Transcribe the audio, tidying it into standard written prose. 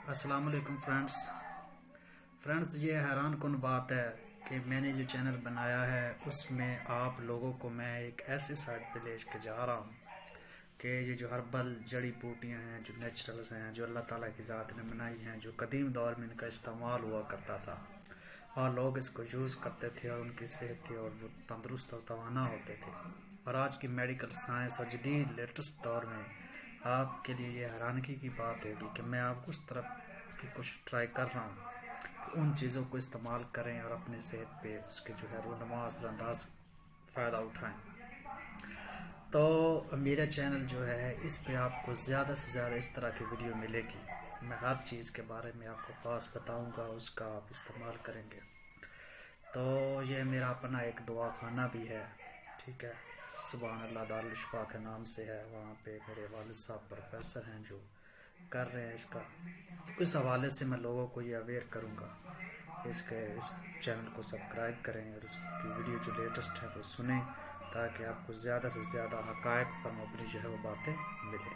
السلام علیکم فرینڈز یہ حیران کن بات ہے کہ میں نے جو چینل بنایا ہے اس میں آپ لوگوں کو میں ایک ایسی سائٹ پہ لے کے جا رہا ہوں کہ یہ جو ہربل جڑی بوٹیاں ہیں، جو نیچرلز ہیں، جو اللہ تعالیٰ کی ذات نے بنائی ہیں، جو قدیم دور میں ان کا استعمال ہوا کرتا تھا اور لوگ اس کو یوز کرتے تھے اور ان کی صحت تھی اور وہ تندرست اور توانا ہوتے تھے، اور آج کی میڈیکل سائنس اور جدید لیٹسٹ دور میں آپ کے لیے یہ حیرانگی کی بات ہوگی کہ میں آپ کو اس طرف کی کچھ ٹرائی کر رہا ہوں کہ ان چیزوں کو استعمال کریں اور اپنی صحت پہ اس کے جو ہے رونما اثر انداز فائدہ اٹھائیں۔ تو میرا چینل جو ہے اس پہ آپ کو زیادہ سے زیادہ اس طرح کی ویڈیو ملے گی، میں ہر چیز کے بارے میں آپ کو خاص بتاؤں گا، اس کا آپ استعمال کریں گے۔ تو یہ میرا اپنا ایک دعا خانہ بھی ہے، ٹھیک ہے، سبحان اللہ دارالشفا کے نام سے ہے، وہاں پہ میرے والد صاحب پروفیسر ہیں جو کر رہے ہیں اس کا، اس حوالے سے میں لوگوں کو یہ اویئر کروں گا کہ اس چینل کو سبسکرائب کریں اور اس کی ویڈیو جو لیٹسٹ ہے وہ سنیں، تاکہ آپ کو زیادہ سے زیادہ حقائق پر مبنی جو ہے وہ باتیں ملیں۔